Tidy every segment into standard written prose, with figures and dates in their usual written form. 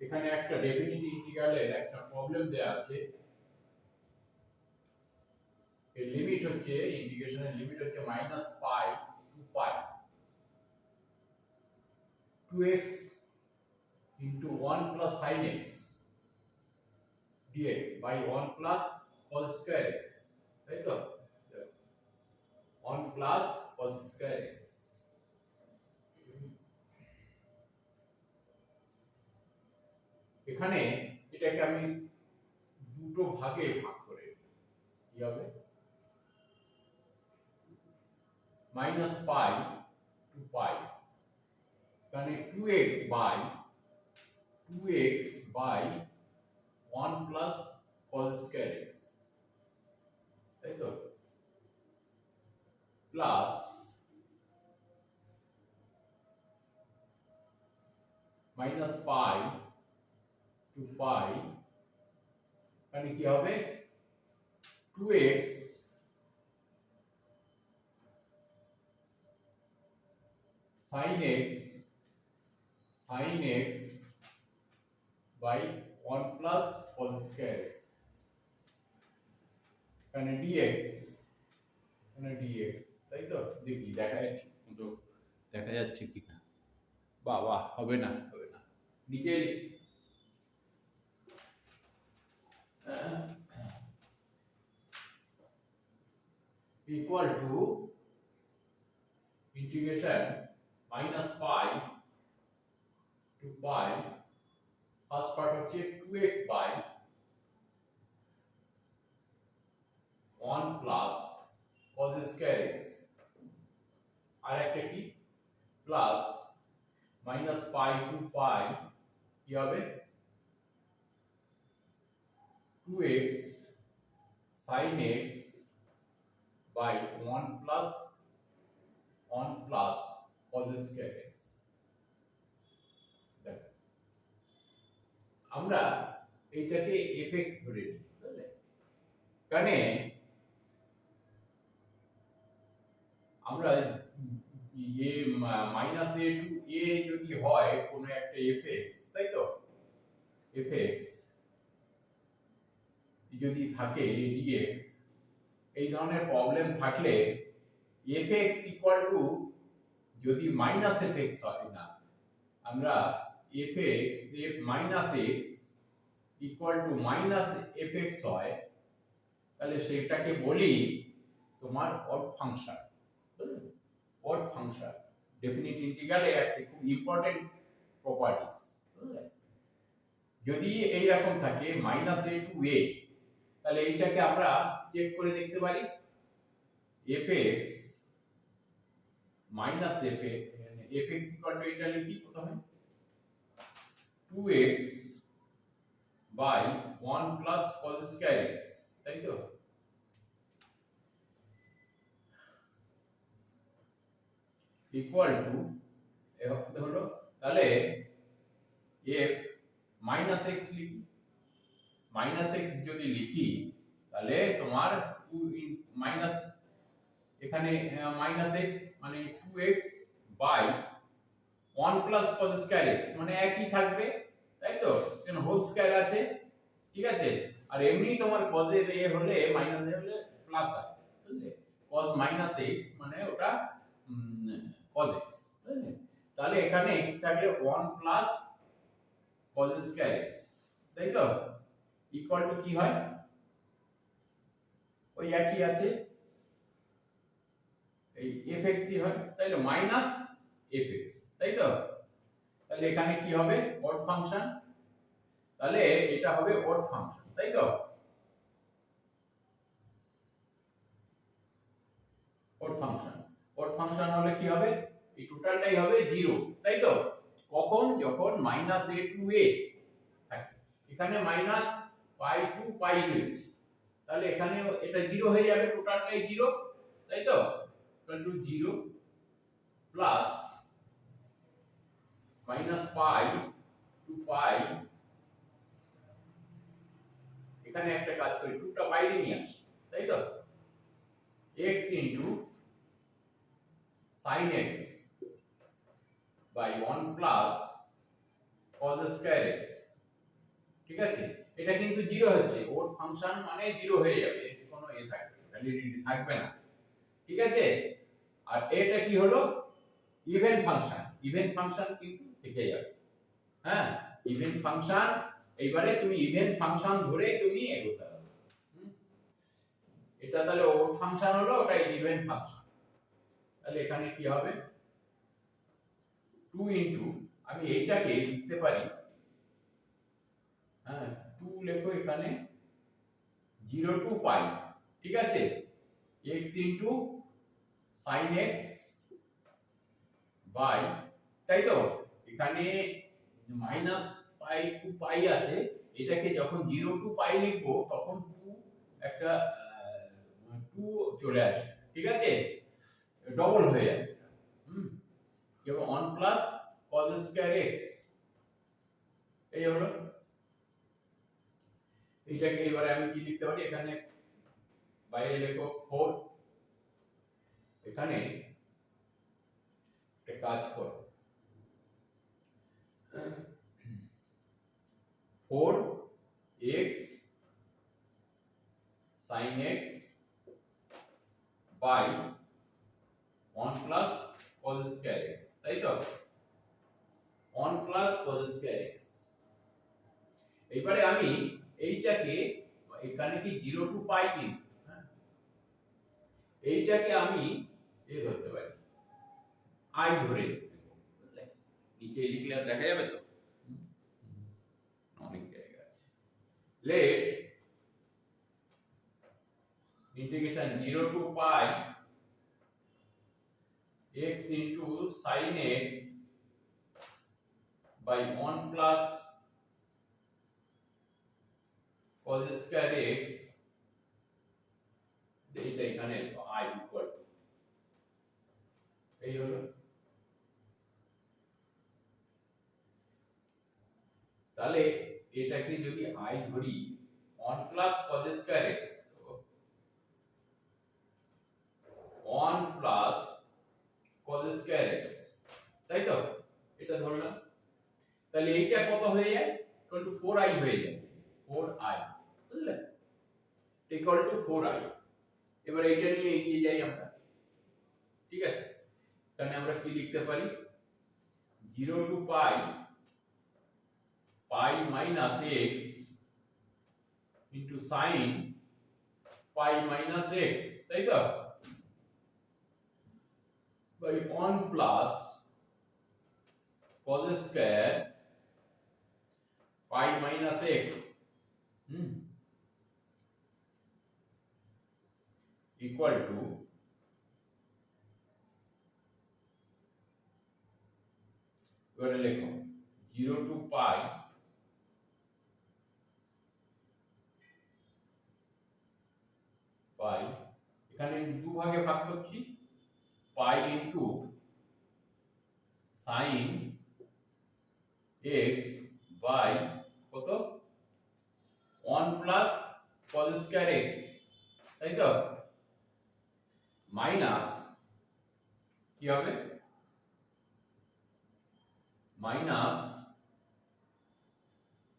এখানে একটা ডেফিনিট ইন্টিগ্রালের একটা প্রবলেম দেয়া আছে। এর লিমিট হচ্ছে ইন্টিগ্রেশনের লিমিট হচ্ছে -পাই to pi 2x into 1 plus sin x dx by 1 plus cos square x, তাই তো 1 plus cos square x। এখানে এটাকে আমি দুটো ভাগে ভাগ করে কি হবে -পাই টু পাই, মানে 2x by 1 plus cos square x, তাই তো প্লাস -পাই টু পাই, মানে কি হবে 2x sin x by 1 plus cos square x, মানে dx, তাই তো দেখি দেখা যাচ্ছে কিনা। বাবা হবে না নিচে equal to integration -pi to pi, first part হচ্ছে 2x by 1 plus cos square x, আর একটা কি প্লাস -পাই to পাই কি হবে 2x sin x by 1 plus cos square x। আমরা এইটাকে fx ধরে নিই, বুঝলে? কারণ আমরা -a টু a যদি হয় কোনো একটা fx, তাই তো fx যদি থাকে dx, এই ধরনের প্রবলেম থাকলে fx ইকুয়াল টু যদি -fx হয় না, আমরা fx x equal two -fx হয়, তাহলে সেটাকে বলি তোমার অড ফাংশন, বুঝলে? অড ফাংশন ডেফিনিট ইন্টিগ্রালে একটা খুব ইম্পর্টেন্ট প্রপার্টিজ, বুঝলে? যদি এই রকম থাকে -a টু a, তাহলে এইটাকে আমরা চেক করে দেখতে পারি fx fx ইকুয়াল টু এটা লিখি প্রথমে 2x by 1 plus cos square x, তাই তো ইকুয়াল টু হলো, তাহলে f -x লিখি, -x যদি লিখি তাহলে তোমার 2 মাইনাস এখানে -x মানে 2x by 1 plus cos square x, মানে একই থাকবে, তাই তো কারণ হোল স্কয়ার আছে, ঠিক আছে? আর এমনি তোমার cos এর a হলে মাইনাস a হলে প্লাস হয়, বুঝলে? cos -x মানে ওটা cos x, বুঝলে? তাহলে এখানে কি থাকলে 1 plus cos square x, তাই তো ইকুয়াল টু কি হয় ওই একই আছে, এই fx ই হয়, তাই না মাইনাস fx, তাই তো তাহলে এখানে কি হবে অড ফাংশন, তাহলে এটা হবে অড ফাংশন, তাই তো অড ফাংশন হলে কি হবে এই টোটালটাই হবে 0, তাই তো কখন যখন -a টু a থাকে, এখানে পাই টু পাই রয়েছে, তাহলে এখানে এটা 0 হয়ে যাবে, টোটালটাই 0, তাই তো equal to 0 plus pi to pi, এখানে একটা কাজ করি টুটা বাইরে নিয়ে আসি, তাই তো x into sin x by 1 plus cos square x, ঠিক আছে, এটা কিন্তু জিরো হচ্ছে, ওর ফাংশন মানে জিরো হয়ে যাবে, কোনো থাকবে ভ্যালিডিটি থাকবে না। ঠিক আছে, আর এটা কি হলো ইভেন ফাংশন, ইভেন ফাংশন কিন্তু থেকে যাবে। হ্যাঁ, ইভেন ফাংশন, এইবারে তুমি ইভেন ফাংশন ধরে তুমি এগোতে হবে। এটা তাহলে ওড ফাংশন হলো, ওটা ইভেন ফাংশন। তাহলে এখানে কি হবে 2 ইনটু, আমি এইটাকে লিখতে পারি, হ্যাঁ 2 লেখো এখানে 0 টু পাই, ঠিক আছে, x into sin x by, তাই তো এখানে মাইনাস পাই টু পাই আছে, এটাকে যখন 0 টু পাই লিখবো তখন 2 একটা 2 চলে আসে, ঠিক আছে, ডবল হয়ে যাবে। কেবল 1 প্লাস cos স্কয়ার x, এই হলো। এইটাকে এবারে আমি কি লিখতে পারি, এখানে বাইরে লেখো 4, এখানে একটা কাজ করো 4x sin x by 1 plus cos square x, তাই তো 1 প্লাস cos স্কয়ার x। এইবারে আমি এইটাকে, এখানে কি 0 টু পাই কিন্তু, হ্যাঁ এইটাকে আমি ধরতে পারি i ধরে লিখতে পারি, বুঝলে, নিচে লিখলে আর দেখা যাবে তো, অনেক জায়গা আছে। Late integration 0 to pi x into sin x by 1 plus cos square x, এইটা এখানে i ইকুয়াল টু, এই হলো। তাহলে এটাকে যদি i ধরি 1 plus cos square x, 1 plus cos square x, তাই তো এটা ধরলাম, তাহলে এইটা কত হয়ে যায়, ইকুয়াল টু 4i হয়ে যায়, 4i, বুঝলে, ইকুয়াল টু 4i। এবার এইটা নিয়ে এগিয়ে যাই আমরা, ঠিক আছে, এখানে আমরা কি লিখতে পারি 0 to pi pi minus x into sin pi minus x, তাই তো, by 1 plus cos square pi minus x, equal to এবারে লেখো 0 টু পাই পাই, এখানে দু ভাগে ভাগ করছি, pi into sin x by কত 1 প্লাস cos স্কয়ার x, তাই তো, মাইনাস কি হবে মাইনাস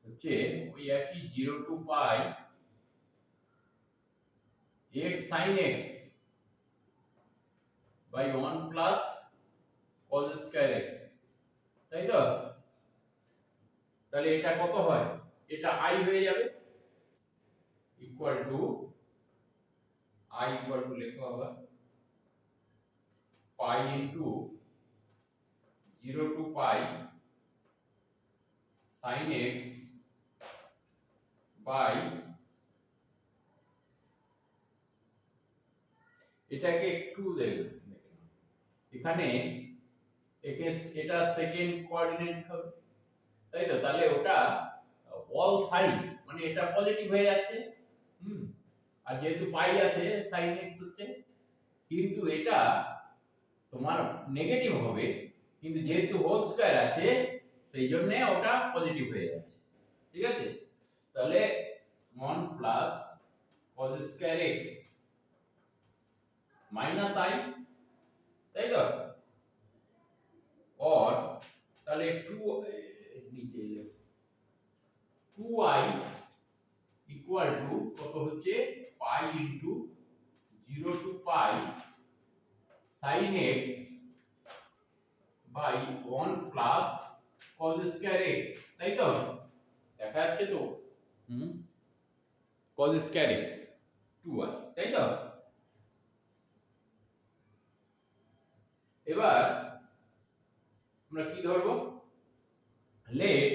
হচ্ছে ওই একই 0 to pi x sin x by 1 plus cos square x, তাই তো, তাহলে এটা কত হয়, এটা i হয়ে যাবে, equal to i equal to লেখো আবার pi into 0 to pi sin x by, এটাকে একটু দেখুন, এখানে এটা সেকেন্ড কোঅর্ডিনেট হবে, তাই তো, তাহলে ওটা অল সাইড মানে এটা পজিটিভ হয়ে যাচ্ছে, আর যেহেতু পাই আছে sin x হচ্ছে, কিন্তু এটা তোমার নেগেটিভ হবে, কিন্তু যেহেতু হোল স্কয়ার আছে সেই জন্য ওটা পজিটিভ হয়ে যাচ্ছে, ঠিক আছে, তাহলে 1 plus cos square x minus i, তাই তো, और তাহলে একটু নিচে 2i ইকুয়াল টু কত হচ্ছে pi into 0 to pi sin x by 1 plus cos square x, তাই তো? দেখা যাচ্ছে তো? cos স্কয়ার x 2i, তাই তো? এবার আমরা কি ধরবো? Let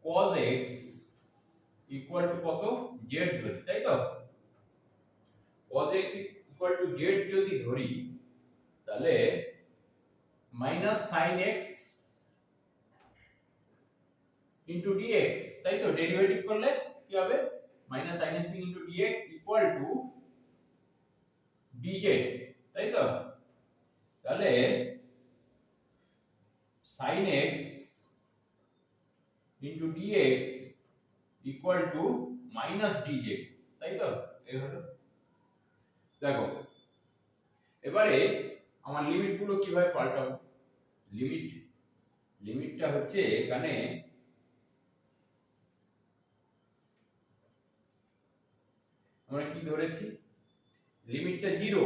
cos x equal to কত z ধরি, তাই তো? cos x equal to z যদি ধরি তাহলে minus sin x into dx, তাই তো? ডেরিভেটিভ করলে কি হবে? Minus sin x into dx equal to dz, তাই তো? তাহলে sin x into dx equal to minus dz, তাই তো? এই হলো। দেখো এবারে আমার লিমিট গুলো কিভাবে পাল্টাবো? লিমিটটা হচ্ছে এখানে আমরা কি ধরেছি? লিমিটটা 0।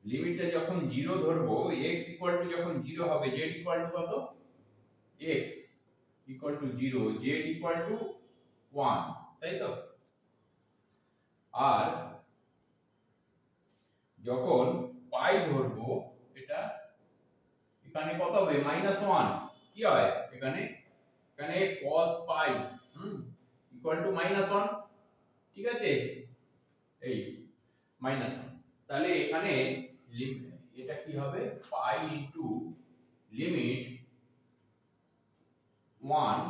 লিমিটটা যখন 0 ধরবো, x ইকুয়াল টু যখন 0 হবে, z ইকুয়াল টু কত? x equal to 0, z equal to 1, তাই তো? আর যখন পাই ধরবো, এটা এখানে কত হবে? -1 কি হয় এখানে? এখানে cos পাই ইকুয়াল টু -1, ঠিক আছে? এই -1, তাহলে এখানে এটা কি হবে? পাই ইনটু লিমিট 1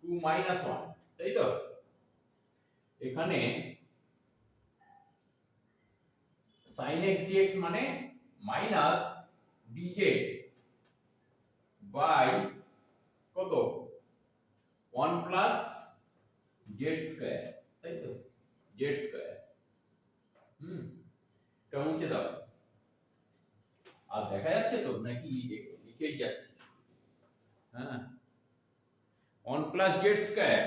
টু -1, তাই তো? এখানে sin x dx মানে মাইনাস dz বাই কত? 1 প্লাস z স্কয়ার, তাই তো? z square. এটা মুছে দাও। আর দেখা যাচ্ছে তো নাকি লিখেই যাচ্ছে? হ্যাঁ, 1 plus z square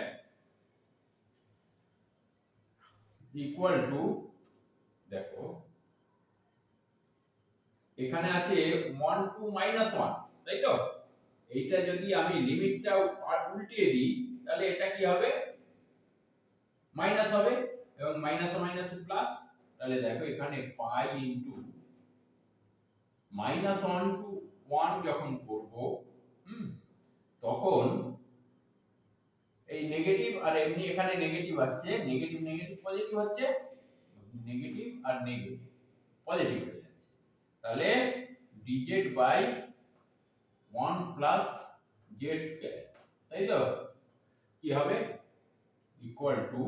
equal to, দেখো এখানে আছে 1 টু -1, তাই তো? এইটা যদি আমি লিমিটটা উল্টিয়ে দিই তাহলে এটা কি হবে? মাইনাস হবে, এবং মাইনাসে মাইনাসে প্লাস। তাহলে দেখো এখানে পাই ইনটু -1 টু 1 যখন করব, তখন এই নেগেটিভ আর এমনি এখানে নেগেটিভ আসছে, নেগেটিভ নেগেটিভ পজিটিভ হচ্ছে, নেগেটিভ আর নেগেটিভ পজিটিভ হয়ে যাচ্ছে। তাহলে dz by 1 plus z square, তাই তো? কি হবে? Equal to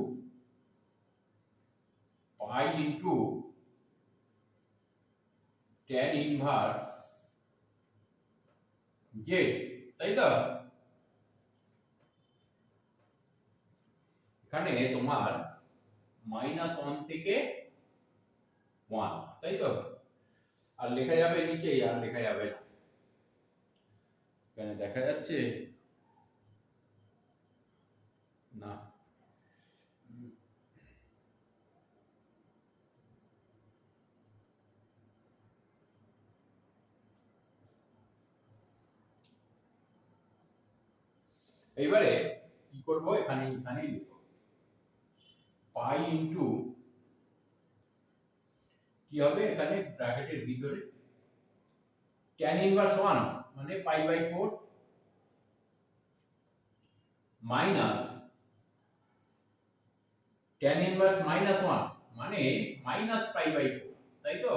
pi into tan inverse z, তাই তো? এখানে তোমার -1 থেকে 1, তাই তো? আর লেখা যাবে নিচে, আর লেখা যাবে না। এখানে দেখা যাচ্ছে না? এইবারে কি করব? এখানেই লিখব পাই ইনটু কি হবে? এখানে ব্র্যাকেটের ভিতরে tan ইনভার্স 1 মানে pi by 4 minus tan inverse -1 মানে মাইনাস পাই বাই 4, তাই তো?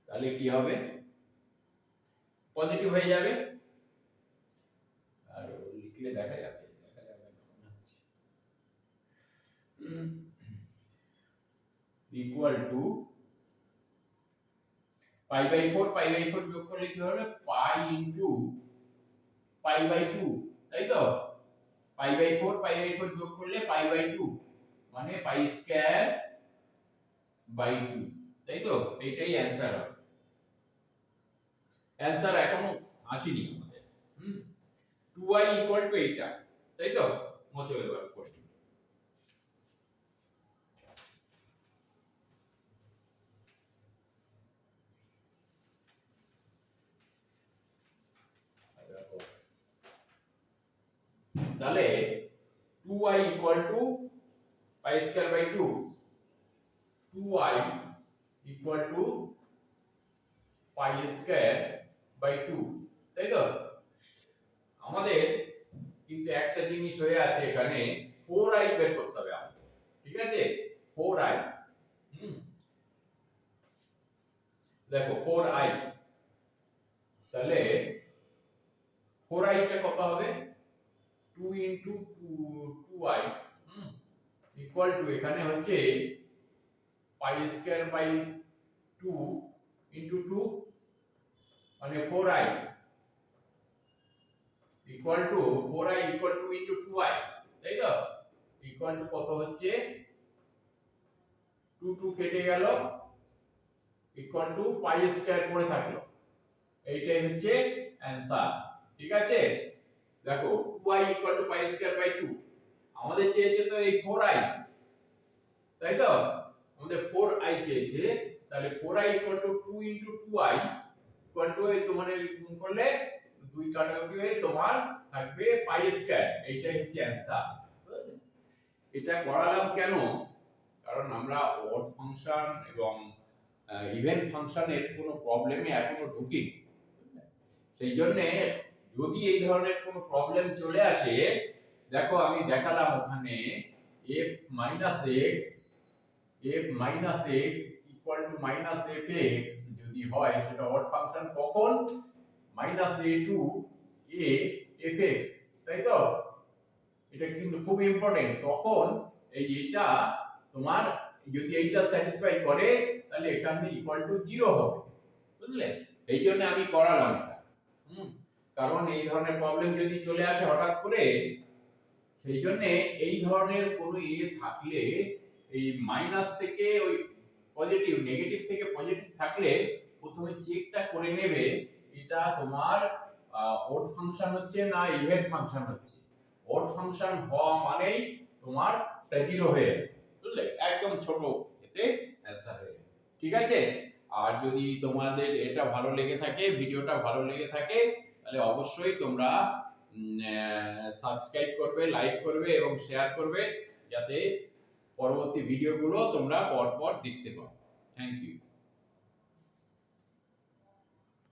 তাহলে কি হবে? পজিটিভ হয়ে যাবে। আর লিখলে দেখা যাবে মনে হচ্ছে। ইকুয়াল টু পাই বাই 4 যোগ করলে কি হবে? পাই ইনটু পাই বাই 2, তাই তো? পাই বাই 4 যোগ করলে পাই বাই 2 মানে পাই স্কয়ার বাই 2, তাই তো? এইটাই অ্যান্সার হবে। অ্যান্সার এখনো আসেনি আমাদের। 2i ইকুয়াল টু এইটা, তাই তো? মোছো এবার করি। তাহলে 2i equal to pi square by 2, 2i equal to pi square by 2, তাই তো? আমাদের কিন্তু একটা জিনিস হয়ে আছে এখানে, 4i বের করতে হবে আমাদের, ঠিক আছে? 4i, দেখো 4i, তাহলে 4i টা কত হবে? 2 ইনটু 2i ইকুয়াল টু, এখানে হচ্ছে পাই স্কয়ার বাই 2 ইনটু 2 মানে 4i equal to 4i equal to into 2i, তাই তো? ইকুয়াল টু কত হচ্ছে? 2 2 কেটে গেল, ইকুয়াল টু পাই স্কয়ার পড়ে থাকলো। এইটাই হচ্ছে অ্যানসার, ঠিক আছে? দেখো 2i equal to pi square by 2, আমাদের চেয়েছে তো এই 4i, তাই তো? আমাদের 4i চেয়েছে, তাহলে 4i equal to 2 into 2i equal two, এই তোমার গুণ করলে 2 কাটাকুটি হয়ে তোমার থাকবে পাই স্কয়ার। এইটাই হচ্ছে অ্যানসার। এটা করালাম কেন? কারণ আমরা অড ফাংশন এবং ইভেন ফাংশনের কোনো প্রবলেমে এখনো ঢুকিনি। সেই জন্য যদি এই ধরনের কোনো প্রবলেম চলে আসে, দেখো আমি দেখালাম ওখানে f minus x equal to minus fx যদি হয়, সেটা অড ফাংশন কখন? Minus a to a fx, তাই তো? এটা কিন্তু খুব ইম্পর্টেন্ট। তখন এটা তোমার যদি এইটা স্যাটিসফাই করে, তাহলে এখানে ইকুয়াল টু 0 হবে, বুঝলে? এই জন্য আমি করালাম এটা। কারণ এই ধরনের প্রবলেম যদি চলে আসে হঠাৎ করে, সেই জন্য এই ধরনের কোনো থাকলে, এই মাইনাস থেকে ওই পজিটিভ, নেগেটিভ থেকে পজিটিভ থাকলে প্রথমে চেকটা করে নেবে এটা তোমার অড ফাংশন হচ্ছে না ইভেন ফাংশন হচ্ছে। অড ফাংশন হওয়া মানেই তোমার 0 হয়ে যাবে, বুঝলে? একদম ছোট এতে অ্যানসার হয়ে যাবে, ঠিক আছে? আর যদি তোমাদের এটা ভালো লেগে থাকে, ভিডিওটা ভালো লেগে থাকে, তাহলে অবশ্যই তোমরা সাবস্ক্রাইব করবে, লাইক করবে এবং শেয়ার করবে, যাতে পরবর্তী ভিডিওগুলো তোমরা পরপর দেখতে পাও। Thank you.